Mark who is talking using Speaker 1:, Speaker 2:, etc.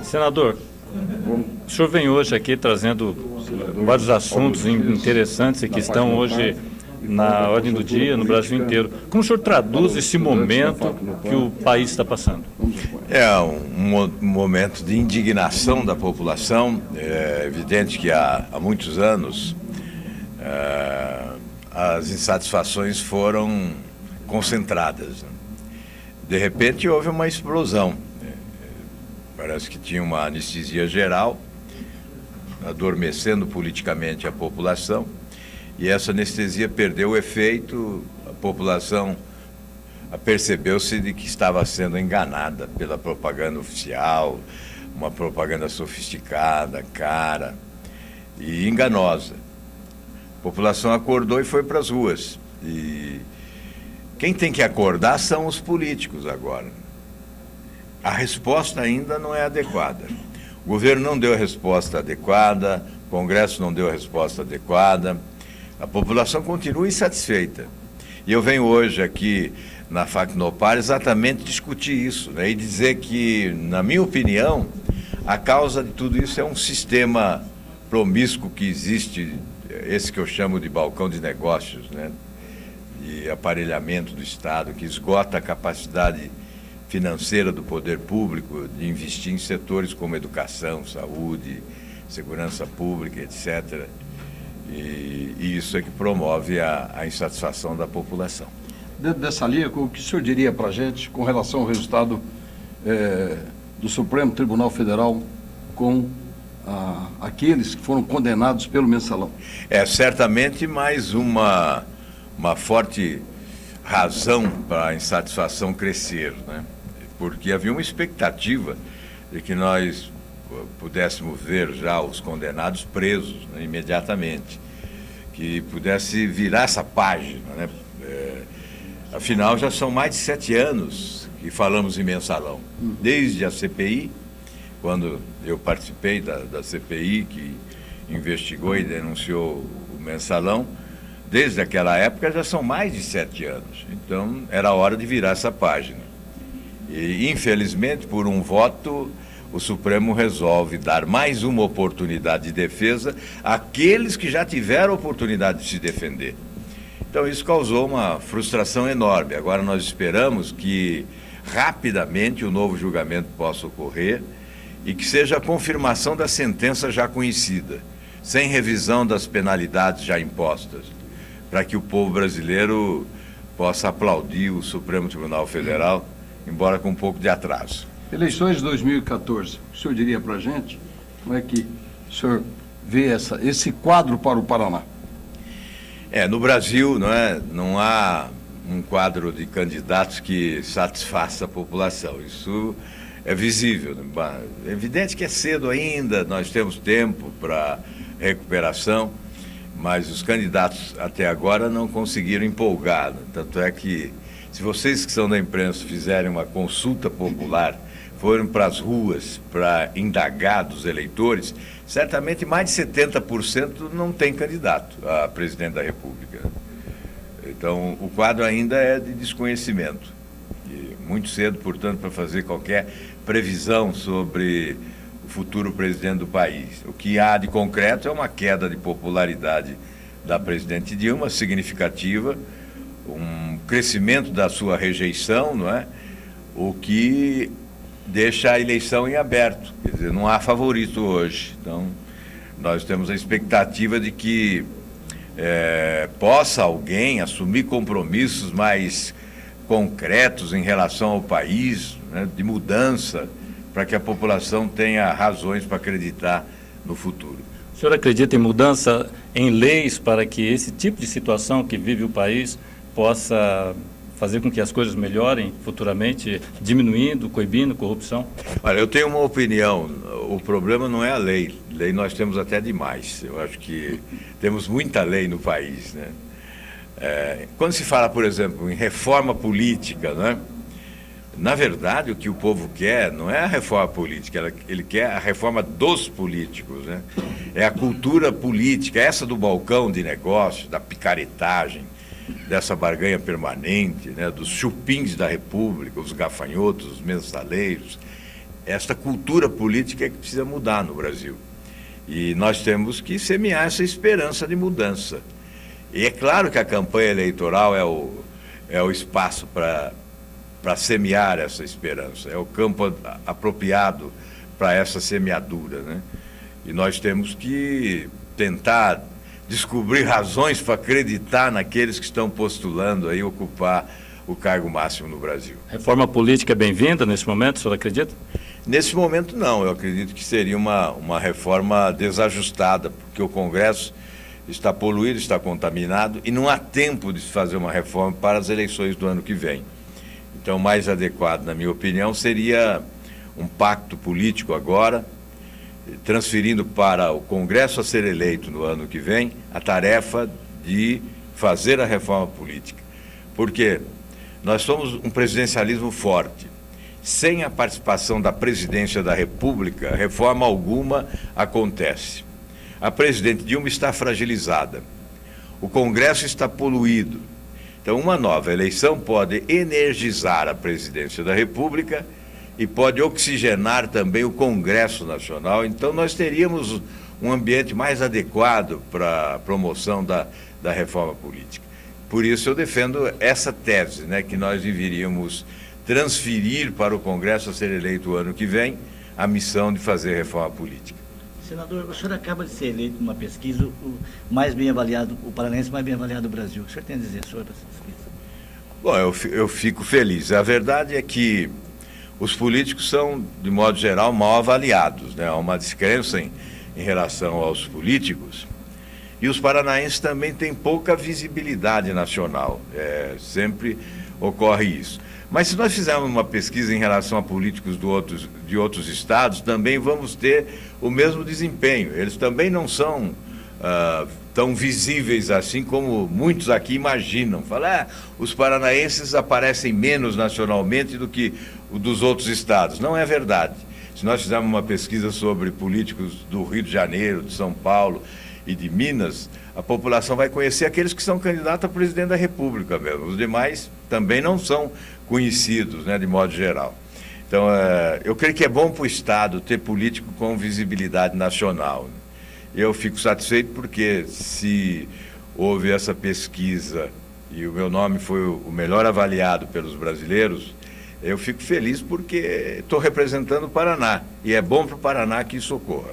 Speaker 1: Senador, o senhor vem hoje aqui trazendo vários assuntos interessantes e que estão hoje na ordem do dia no Brasil inteiro. Como o senhor traduz esse momento que o país está passando?
Speaker 2: É um momento de indignação da população. É evidente que há muitos anos as insatisfações foram concentradas. De repente houve uma explosão. Parece que tinha uma anestesia geral, adormecendo politicamente a população, e essa anestesia perdeu o efeito, a população apercebeu-se de que estava sendo enganada pela propaganda oficial, uma propaganda sofisticada, cara e enganosa. A população acordou e foi para as ruas. E quem tem que acordar são os políticos agora. A resposta ainda não é adequada. O governo não deu a resposta adequada, o Congresso não deu a resposta adequada, a população continua insatisfeita. E eu venho hoje aqui na Facnopar exatamente discutir isso, né, e dizer que, na minha opinião, a causa de tudo isso é um sistema promíscuo que existe, esse que eu chamo de balcão de negócios, né, de aparelhamento do Estado, que esgota a capacidade financeira do poder público de investir em setores como educação, saúde, segurança pública, etc. E isso é que promove a insatisfação da população.
Speaker 3: Dentro dessa linha, o que o senhor diria para a gente com relação ao resultado do Supremo Tribunal Federal com aqueles que foram condenados pelo mensalão?
Speaker 2: É certamente mais uma forte razão para a insatisfação crescer, né? Porque havia uma expectativa de que nós pudéssemos ver já os condenados presos, né, imediatamente, que pudesse virar essa página, né? Afinal, já são mais de 7 anos que falamos em mensalão, desde a CPI, quando eu participei da CPI, que investigou e denunciou o mensalão. Desde aquela época já são mais de 7 anos, então era hora de virar essa página. E, infelizmente, por um voto, o Supremo resolve dar mais uma oportunidade de defesa àqueles que já tiveram a oportunidade de se defender. Então isso causou uma frustração enorme. Agora nós esperamos que rapidamente o novo julgamento possa ocorrer e que seja a confirmação da sentença já conhecida, sem revisão das penalidades já impostas, para que o povo brasileiro possa aplaudir o Supremo Tribunal Federal, embora com um pouco de atraso.
Speaker 3: Eleições de 2014, o senhor diria para a gente como é que o senhor vê esse quadro para o Paraná?
Speaker 2: No Brasil não há um quadro de candidatos que satisfaça a população. Isso é visível. É evidente que é cedo ainda, nós temos tempo para recuperação, mas os candidatos até agora não conseguiram empolgar. Tanto é que, se vocês que são da imprensa fizerem uma consulta popular, forem para as ruas para indagar dos eleitores, certamente mais de 70% não tem candidato a presidente da República. Então, o quadro ainda é de desconhecimento. E muito cedo, portanto, para fazer qualquer previsão sobre o futuro presidente do país. O que há de concreto é uma queda de popularidade da presidente Dilma, significativa, um crescimento da sua rejeição, não é? O que deixa a eleição em aberto. Quer dizer, não há favorito hoje. Então, nós temos a expectativa de que possa alguém assumir compromissos mais concretos em relação ao país, né, de mudança, para que a população tenha razões para acreditar no futuro.
Speaker 1: O senhor acredita em mudança em leis para que esse tipo de situação que vive o país possa fazer com que as coisas melhorem futuramente, diminuindo, coibindo corrupção?
Speaker 2: Olha, eu tenho uma opinião. O problema não é a lei. Lei nós temos até demais. Eu acho que temos muita lei no país, né? Quando se fala, por exemplo, em reforma política, né? Na verdade, o que o povo quer não é a reforma política, ele quer a reforma dos políticos, né? É a cultura política, essa do balcão de negócios, da picaretagem, dessa barganha permanente, né? Dos chupins da República, os gafanhotos, os mensaleiros. esta cultura política que precisa mudar no Brasil. E nós temos que semear essa esperança de mudança. E é claro que a campanha eleitoral é o espaço para semear essa esperança, é o campo apropriado para essa semeadura, né? E nós temos que tentar descobrir razões para acreditar naqueles que estão postulando aí ocupar o cargo máximo no Brasil.
Speaker 1: Reforma política é bem-vinda nesse momento, o senhor acredita?
Speaker 2: Nesse momento não, eu acredito que seria uma reforma desajustada, porque o Congresso está poluído, está contaminado e não há tempo de se fazer uma reforma para as eleições do ano que vem. Então, o mais adequado, na minha opinião, seria um pacto político agora, transferindo para o Congresso a ser eleito no ano que vem a tarefa de fazer a reforma política. Porque nós somos um presidencialismo forte. Sem a participação da presidência da República, reforma alguma acontece. A presidente Dilma está fragilizada. O Congresso está poluído. Então, uma nova eleição pode energizar a presidência da República e pode oxigenar também o Congresso Nacional. Então, nós teríamos um ambiente mais adequado para a promoção da reforma política. Por isso, eu defendo essa tese, né, que nós deveríamos transferir para o Congresso a ser eleito o ano que vem a missão de fazer reforma política.
Speaker 4: Senador, o senhor acaba de ser eleito numa pesquisa o mais bem avaliado, o paranaense mais bem avaliado do Brasil. O que o senhor tem a dizer sobre essa pesquisa?
Speaker 2: Bom, eu fico feliz. A verdade é que os políticos são, de modo geral, mal avaliados, né? Há uma descrença em relação aos políticos. E os paranaenses também têm pouca visibilidade nacional. Sempre ocorre isso. Mas se nós fizermos uma pesquisa em relação a políticos de outros estados, também vamos ter o mesmo desempenho. Eles também não são tão visíveis assim como muitos aqui imaginam. Falar, os paranaenses aparecem menos nacionalmente do que o dos outros estados. Não é verdade. Se nós fizermos uma pesquisa sobre políticos do Rio de Janeiro, de São Paulo e de Minas, a população vai conhecer aqueles que são candidatos a presidente da República mesmo. Os demais também não são conhecidos, né, de modo geral. Então, eu creio que é bom para o Estado ter político com visibilidade nacional. Eu fico satisfeito porque se houve essa pesquisa e o meu nome foi o melhor avaliado pelos brasileiros, eu fico feliz porque estou representando o Paraná e é bom para o Paraná que isso ocorra.